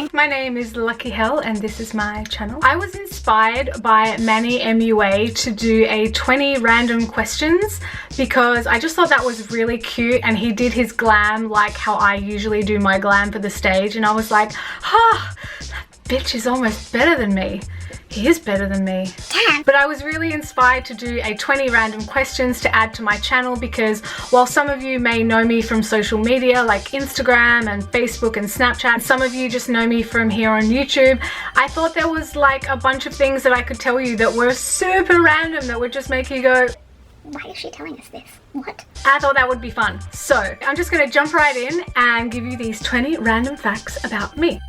Hi, my name is Lucky Hell and this is my channel. I was inspired by Manny MUA to do a 20 random questions because I just thought that was really cute, and he did his glam like how I usually do my glam for the stage, and I was like, that bitch is almost better than me. He is better than me. Damn. But I was really inspired to do a 20 random questions to add to my channel because while some of you may know me from social media like Instagram and Facebook and Snapchat, some of you just know me from here on YouTube, I thought there was like a bunch of things that I could tell you that were super random that would just make you go, why is she telling us this? What? I thought that would be fun. So I'm just gonna jump right in and give you these 20 random facts about me.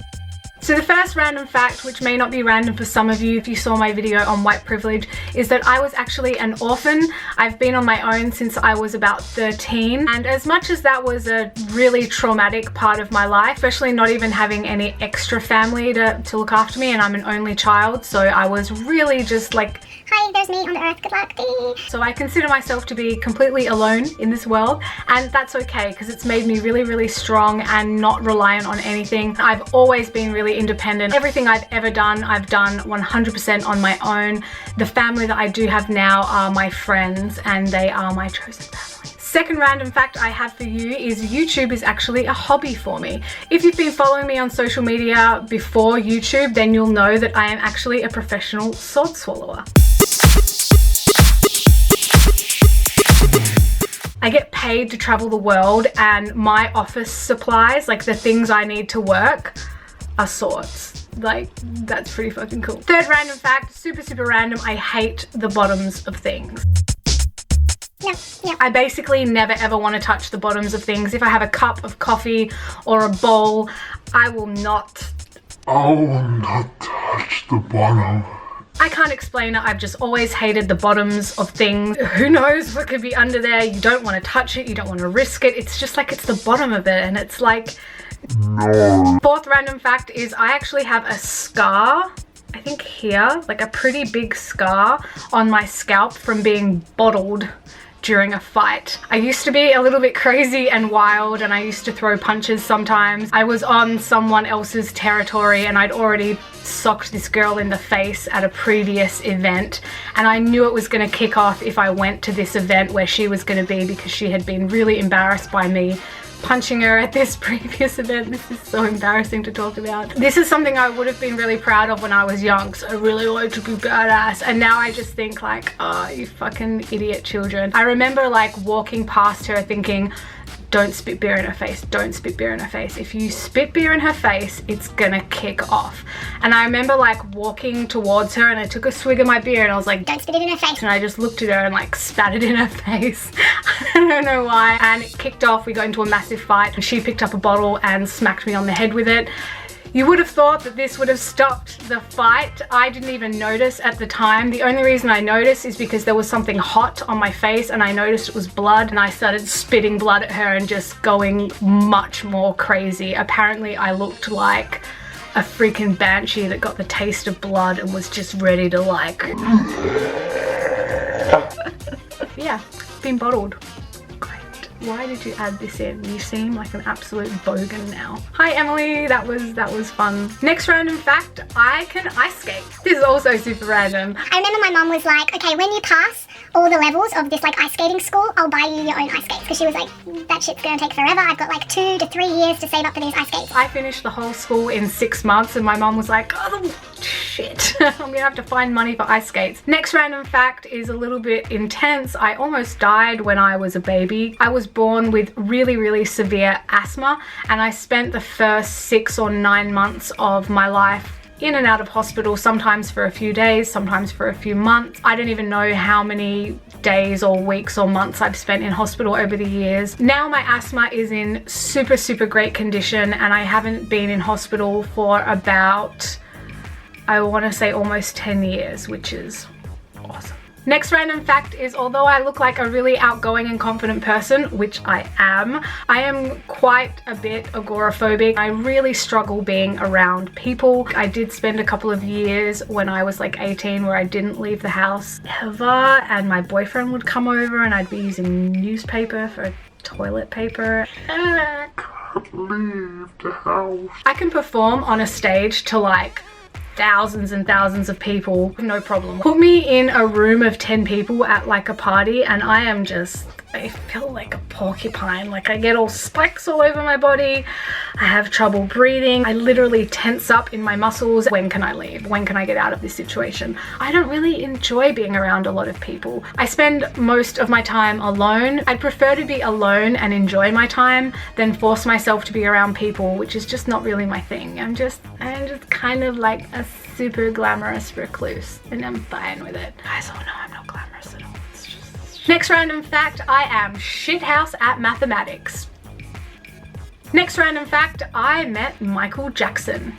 So the first random fact, which may not be random for some of you if you saw my video on white privilege, is that I was actually an orphan. I've been on my own since I was about 13, and as much as that was a really traumatic part of my life, especially not even having any extra family to look after me, and I'm an only child, so I was really just like, hi, there's me on the earth, good luck. So I consider myself to be completely alone in this world, and that's okay because it's made me really, really strong and not reliant on anything. I've always been really independent. Everything I've ever done, I've done 100% on my own. The family that I do have now are my friends, and they are my chosen family. Second random fact I have for you is YouTube is actually a hobby for me. If you've been following me on social media before YouTube, then you'll know that I am actually a professional sword swallower. I get paid to travel the world, and my office supplies, like the things I need to work, are swords. Like, that's pretty fucking cool. Third random fact, super random, I hate the bottoms of things. Yeah. I basically never ever want to touch the bottoms of things. If I have a cup of coffee or a bowl, I will not touch the bottom. I can't explain it, I've just always hated the bottoms of things. Who knows what could be under there? You don't want to touch it, you don't want to risk it. It's just like, it's the bottom of it, and it's like, no. Fourth random fact is I actually have a scar, I think here, like a pretty big scar on my scalp from being bottled during a fight. I used to be a little bit crazy and wild, and I used to throw punches sometimes. I was on someone else's territory and I'd already socked this girl in the face at a previous event, and I knew it was going to kick off if I went to this event where she was going to be, because she had been really embarrassed by me punching her at this previous event. This is so embarrassing to talk about. This is something I would have been really proud of when I was young, so I really wanted to be badass, and now I just think like, oh, you fucking idiot children. I remember like walking past her thinking, don't spit beer in her face, don't spit beer in her face. If you spit beer in her face, it's gonna kick off. And I remember like walking towards her, and I took a swig of my beer and I was like, don't spit it in her face. And I just looked at her and like spat it in her face. I don't know why. And it kicked off, we got into a massive fight, and she picked up a bottle and smacked me on the head with it. You would have thought that this would have stopped the fight. I didn't even notice at the time. The only reason I noticed is because there was something hot on my face, and I noticed it was blood, and I started spitting blood at her and just going much more crazy. Apparently I looked like a freaking banshee that got the taste of blood and was just ready to like... Yeah, been bottled. Why did you add this in? You seem like an absolute bogan now. Hi Emily, that was fun. Next random fact, I can ice skate. This is also super random. I remember my mom was like, okay, when you pass all the levels of this like ice skating school, I'll buy you your own ice skates, because she was like, that shit's gonna take forever. I've got like 2 to 3 years to save up for these ice skates. I finished the whole school in 6 months, and my mom was like, oh shit, I'm gonna have to find money for ice skates. Next random fact is a little bit intense. I almost died when I was a baby. I was born with really severe asthma, and I spent the first 6 or 9 months of my life in and out of hospital, sometimes for a few days, sometimes for a few months. I don't even know how many days or weeks or months I've spent in hospital over the years. Now my asthma is in super great condition, and I haven't been in hospital for about, I want to say almost 10 years, which is awesome. Next random fact is, although I look like a really outgoing and confident person, which I am quite a bit agoraphobic. I really struggle being around people. I did spend a couple of years when I was like 18 where I didn't leave the house ever, and my boyfriend would come over and I'd be using newspaper for toilet paper. leave the house. I can perform on a stage to like thousands and thousands of people, no problem. Put me in a room of 10 people at like a party and I feel like a porcupine. Like I get all spikes all over my body. I have trouble breathing. I literally tense up in my muscles. When can I leave? When can I get out of this situation? I don't really enjoy being around a lot of people. I spend most of my time alone. I'd prefer to be alone and enjoy my time than force myself to be around people, which is just not really my thing. I'm just kind of like a super glamorous recluse and I'm fine with it. Guys all know I'm not glamorous at all. Next random fact, I am shithouse at mathematics. Next random fact, I met Michael Jackson.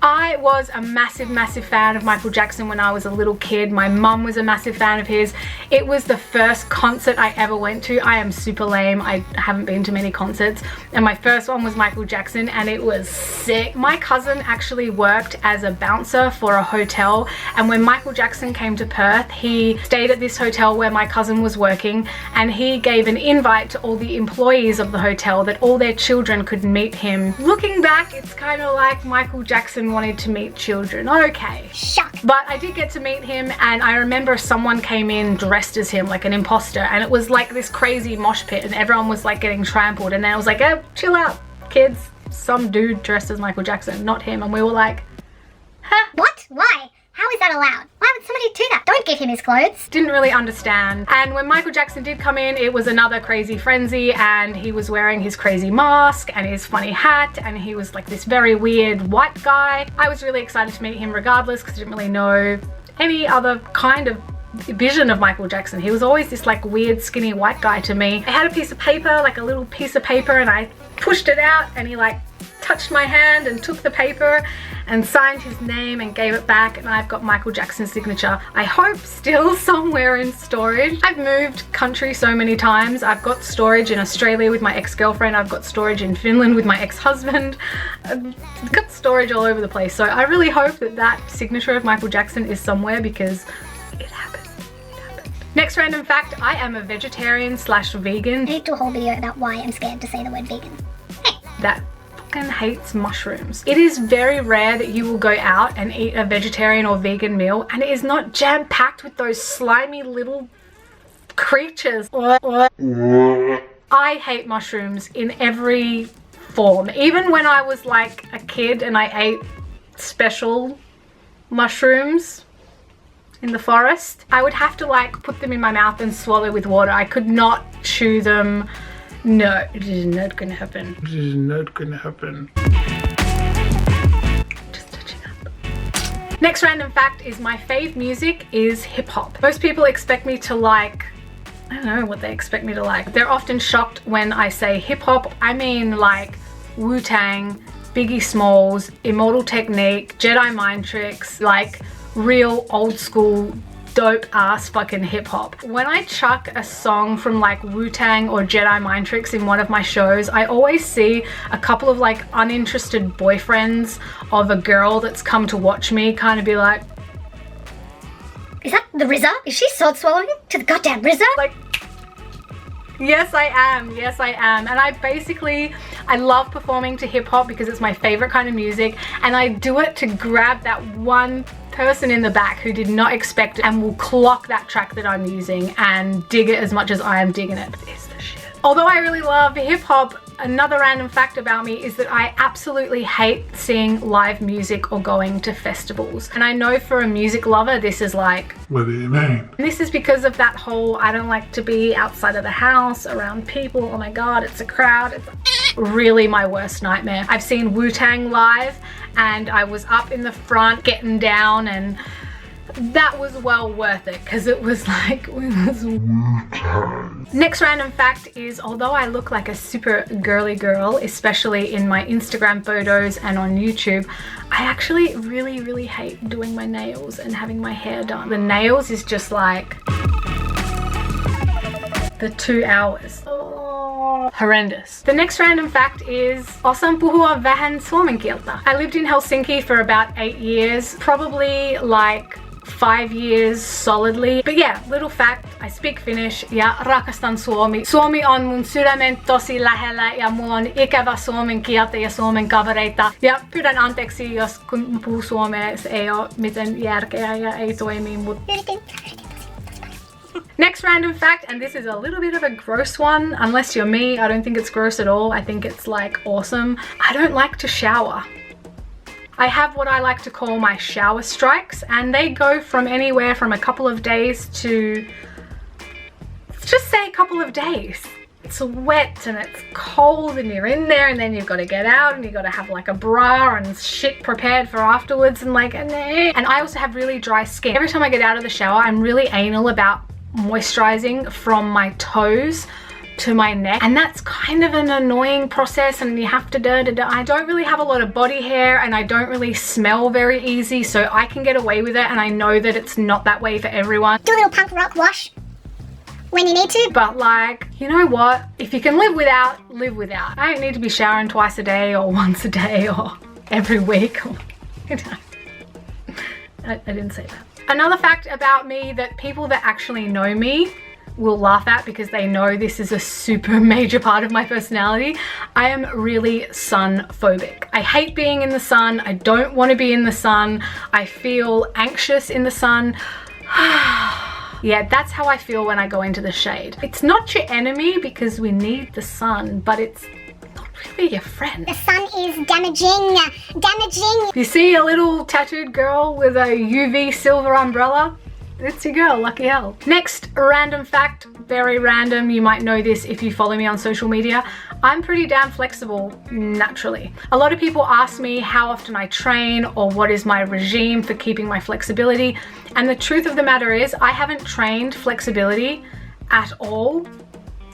I was a massive fan of Michael Jackson when I was a little kid. My mum was a massive fan of his. It was the first concert I ever went to. I am super lame. I haven't been to many concerts. And my first one was Michael Jackson and it was sick. My cousin actually worked as a bouncer for a hotel. And when Michael Jackson came to Perth, he stayed at this hotel where my cousin was working and he gave an invite to all the employees of the hotel that all their children could meet him. Looking back, it's kind of like Michael Jackson wanted to meet children. Okay. Shock. But I did get to meet him and I remember someone came in dressed as him, like an imposter, and it was like this crazy mosh pit and everyone was like getting trampled and then I was like, oh, chill out, kids. Some dude dressed as Michael Jackson, not him. And we were like, huh? What? Why? How is that allowed? Why would somebody do that? Don't give him his clothes. Didn't really understand. And when Michael Jackson did come in, it was another crazy frenzy and he was wearing his crazy mask and his funny hat and he was like this very weird white guy. I was really excited to meet him regardless because I didn't really know any other kind of vision of Michael Jackson. He was always this like weird skinny white guy to me. I had a piece of paper, like a little piece of paper, and I pushed it out and he like touched my hand and took the paper and signed his name and gave it back, and I've got Michael Jackson's signature. I hope still somewhere in storage. I've moved country so many times. I've got storage in Australia with my ex-girlfriend. I've got storage in Finland with my ex-husband. I've got storage all over the place. So I really hope that that signature of Michael Jackson is somewhere because it happened. It happened. Next random fact, I am a vegetarian/vegan. I need to do a whole video about why I'm scared to say the word vegan. Hey. That hates mushrooms. It is very rare that you will go out and eat a vegetarian or vegan meal and it is not jam-packed with those slimy little creatures. I hate mushrooms in every form. Even when I was like a kid and I ate special mushrooms in the forest, I would have to like put them in my mouth and swallow with water. I could not chew them. No, it is not gonna happen. This is not gonna happen. Just touching up. Next random fact is my fave music is hip hop. Most people expect me to like, I don't know what they expect me to like. They're often shocked when I say hip hop. I mean like Wu-Tang, Biggie Smalls, Immortal Technique, Jedi Mind Tricks, like real old school dope ass fucking hip hop. When I chuck a song from like Wu-Tang or Jedi Mind Tricks in one of my shows, I always see a couple of like uninterested boyfriends of a girl that's come to watch me kind of be like, Is that the RZA? Is she sword swallowing to the goddamn RZA? like, yes I am, yes I am. And I love performing to hip hop because it's my favorite kind of music, and I do it to grab that one person in the back who did not expect it and will clock that track that I'm using and dig it as much as I am digging it. It's the shit. Although I really love hip hop, another random fact about me is that I absolutely hate seeing live music or going to festivals. And I know for a music lover, this is like, What do you mean? this is because of that whole, I don't like to be outside of the house, around people, oh my god, it's a crowd. It's really my worst nightmare. I've seen Wu-Tang live and I was up in the front getting down, and that was well worth it because it was like, Next random fact is, although I look like a super girly girl, especially in my Instagram photos and on YouTube, I actually really hate doing my nails and having my hair done. The nails is just like the 2 hours. Horrendous. The next random fact is, osaan puhua vähän suomen kieltä. I lived in Helsinki for about 8 years, probably like 5 years solidly. But yeah, little fact, I speak Finnish ja rakastan suomi. Suomi on mun sydämen tosi lähellä ja mulla on ikävä suomen kieltä ja suomen kavereita. Ja pyydän anteeksi, jos kun puhuu suomea, se ei ole miten järkeä ja ei toimi, mutta next random fact, and this is a little bit of a gross one. Unless you're me, I don't think it's gross at all. I think it's like awesome. I don't like to shower. I have what I like to call my shower strikes, and they go from anywhere from a couple of days to, let's just say a couple of days. It's wet and it's cold and you're in there and then you've got to get out and you've got to have like a bra and shit prepared for afterwards and like, and I also have really dry skin. Every time I get out of the shower, I'm really anal about moisturizing from my toes to my neck, and that's kind of an annoying process, and you have to I don't really have a lot of body hair and I don't really smell very easy, so I can get away with it, and I know that it's not that way for everyone. Do a little punk rock wash when you need to. But like, you know what? If you can live without, live without. I don't need to be showering twice a day or once a day or every week or, you know. I didn't say that. Another fact about me that people that actually know me will laugh at because they know this is a super major part of my personality. I am really sun phobic. I hate being in the sun. I don't want to be in the sun. I feel anxious in the sun. Yeah, that's how I feel when I go into the shade. It's not your enemy because we need the sun, but it's not really your friend. The sun is damaging. You see a little tattooed girl with a UV silver umbrella? It's your girl, lucky hell. Next random fact, very random. You might know this if you follow me on social media. I'm pretty damn flexible naturally. A lot of people ask me how often I train or what is my regime for keeping my flexibility. And the truth of the matter is I haven't trained flexibility at all.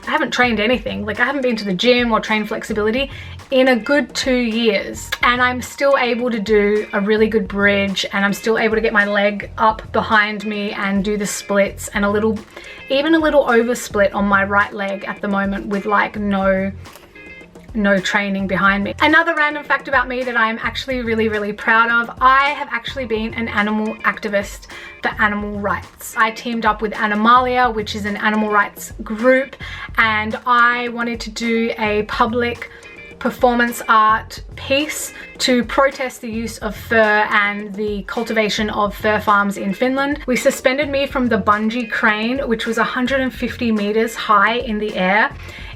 I haven't trained anything. Like I haven't been to the gym or trained flexibility in a good 2 years, and I'm still able to do a really good bridge, and I'm still able to get my leg up behind me and do the splits, and even a little over split on my right leg at the moment with like no training behind me. Another random fact about me that I am actually really proud of, I have actually been an animal activist for animal rights. I teamed up with Animalia, which is an animal rights group, and I wanted to do a public performance art piece to protest the use of fur and the cultivation of fur farms in Finland. We suspended me from the bungee crane, which was 150 meters high in the air,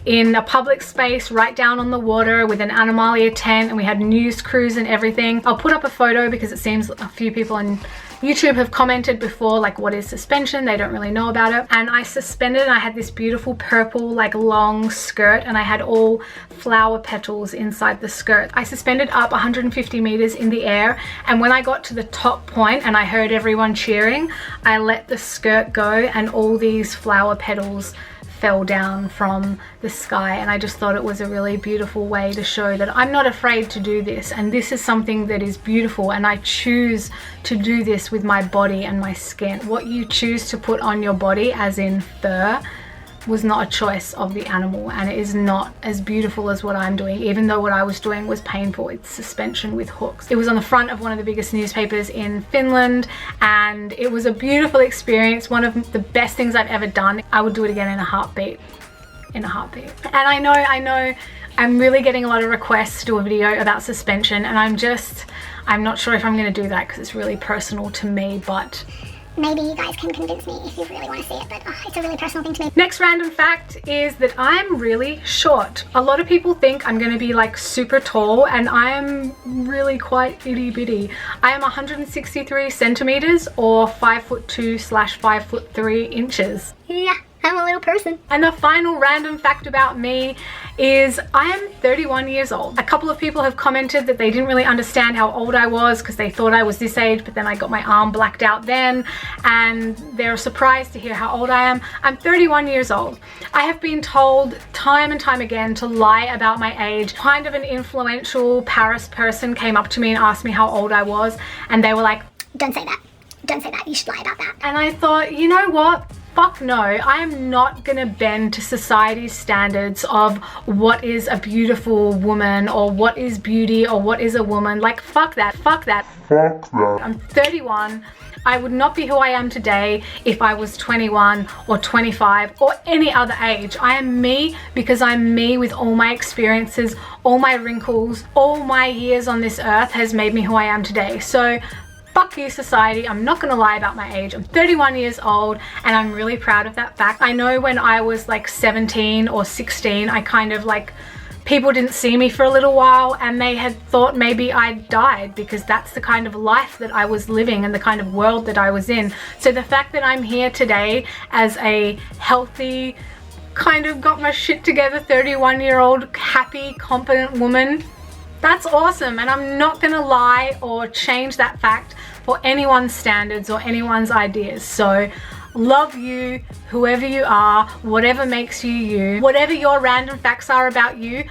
in a public space right down on the water with an Animalia tent, and we had news crews and everything. I'll put up a photo because it seems a few people on YouTube have commented before like, what is suspension? They don't really know about it. And I suspended, and I had this beautiful purple like long skirt, and I had all flower petals inside the skirt. I suspended up 150 meters in the air, and when I got to the top point and I heard everyone cheering, I let the skirt go and all these flower petals fell down from the sky, and I just thought it was a really beautiful way to show that I'm not afraid to do this, and this is something that is beautiful, and I choose to do this with my body and my skin. What you choose to put on your body, as in fur, was not a choice of the animal, and it is not as beautiful as what I'm doing, even though what I was doing was painful. It's suspension with hooks. It was on the front of one of the biggest newspapers in Finland, and it was a beautiful experience, one of the best things I've ever done. I would do it again in a heartbeat. And I know I'm really getting a lot of requests to do a video about suspension, and I'm not sure if I'm going to do that because it's really personal to me, but maybe you guys can convince me if you really want to see it, but it's a really personal thing to me. Next random fact is that I'm really short. A lot of people think I'm going to be like super tall, and I am really quite itty bitty. I am 163 centimeters or 5'2" /5'3" inches. Yeah, I'm a little person. And the final random fact about me is I am 31 years old. A couple of people have commented that they didn't really understand how old I was because they thought I was this age, but then I got my arm blacked out then, and they're surprised to hear how old I am. I'm 31 years old. I have been told time and time again to lie about my age. Kind of an influential Paris person came up to me and asked me how old I was, and they were like, don't say that. Don't say that. You should lie about that. And I thought, you know what? Fuck no, I am not gonna bend to society's standards of what is a beautiful woman or what is beauty or what is a woman. Like, fuck that, fuck that. Fuck that. I'm 31. I would not be who I am today if I was 21 or 25 or any other age. I am me because I'm me with all my experiences, all my wrinkles, all my years on this earth has made me who I am today. So fuck you, society. I'm not gonna lie about my age. I'm 31 years old and I'm really proud of that fact. I know when I was like 17 or 16, I kind of like, people didn't see me for a little while and they had thought maybe I died because that's the kind of life that I was living and the kind of world that I was in. So the fact that I'm here today as a healthy, kind of got my shit together 31-year-old happy, competent woman, that's awesome. And I'm not gonna lie or change that fact for anyone's standards or anyone's ideas. So love you, whoever you are, whatever makes you you, whatever your random facts are about you,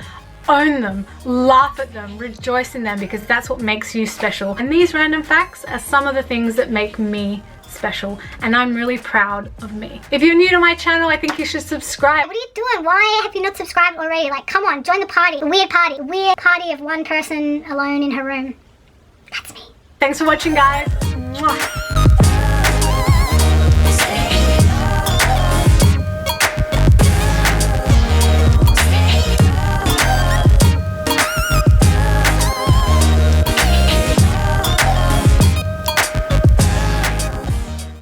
own them, laugh at them, rejoice in them, because that's what makes you special. And these random facts are some of the things that make me special, and I'm really proud of me. If you're new to my channel, I think you should subscribe. What are you doing? Why have you not subscribed already? Like, come on, join the party. The weird party of one person alone in her room. That's me. Thanks for watching, guys. Mwah.